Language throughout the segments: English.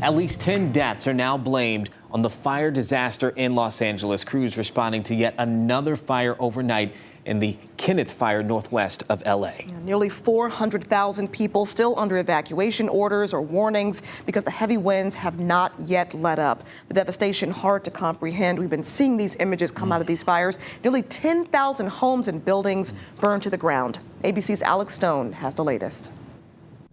At least 10 deaths are now blamed on the fire disaster in Los Angeles. Crews responding to yet another fire overnight in the Kenneth fire northwest of L.A. Nearly 400,000 people still under evacuation orders or warnings because the heavy winds have not yet let up. The devastation hard to comprehend. We've been seeing these images come out of these fires. Nearly 10,000 homes and buildings burned to the ground. ABC's Alex Stone has the latest.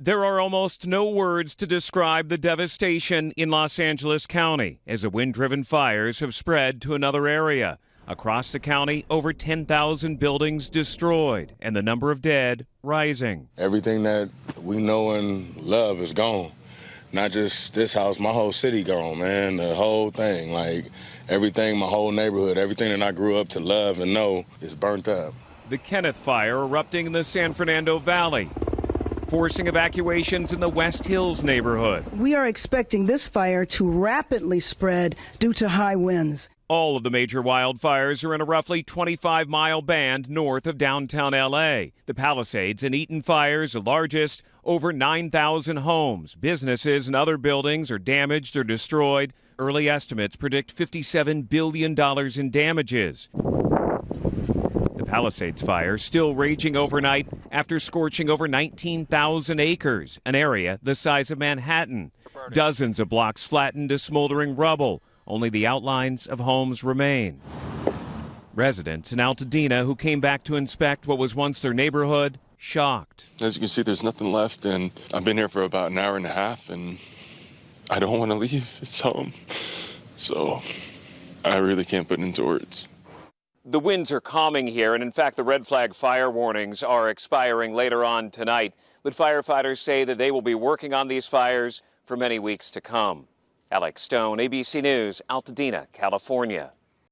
There are almost no words to describe the devastation in Los Angeles County as the wind-driven fires have spread to another area. Across the county, over 10,000 buildings destroyed and the number of dead rising. Everything that we know and love is gone. Not just this house, my whole city gone, man. The whole thing, like everything, my whole neighborhood, everything that I grew up to love and know is burnt up. The Kenneth fire erupting in the San Fernando Valley, forcing evacuations in the West Hills neighborhood. We are expecting this fire to rapidly spread due to high winds. All of the major wildfires are in a roughly 25-mile band north of downtown L.A. The Palisades and Eaton fires, the largest, over 9,000 homes, businesses, and other buildings are damaged or destroyed. Early estimates predict $57 billion in damages. The Palisades fire still raging overnight after scorching over 19,000 acres, an area the size of Manhattan. Dozens of blocks flattened to smoldering rubble. Only the outlines of homes remain. Residents in Altadena who came back to inspect what was once their neighborhood, shocked. As you can see, there's nothing left, and I've been here for about an hour and a half, and I don't want to leave. It's home. So I really can't put it into words. The winds are calming here, and in fact, the red flag fire warnings are expiring later on tonight. But firefighters say that they will be working on these fires for many weeks to come. Alex Stone, ABC News, Altadena, California.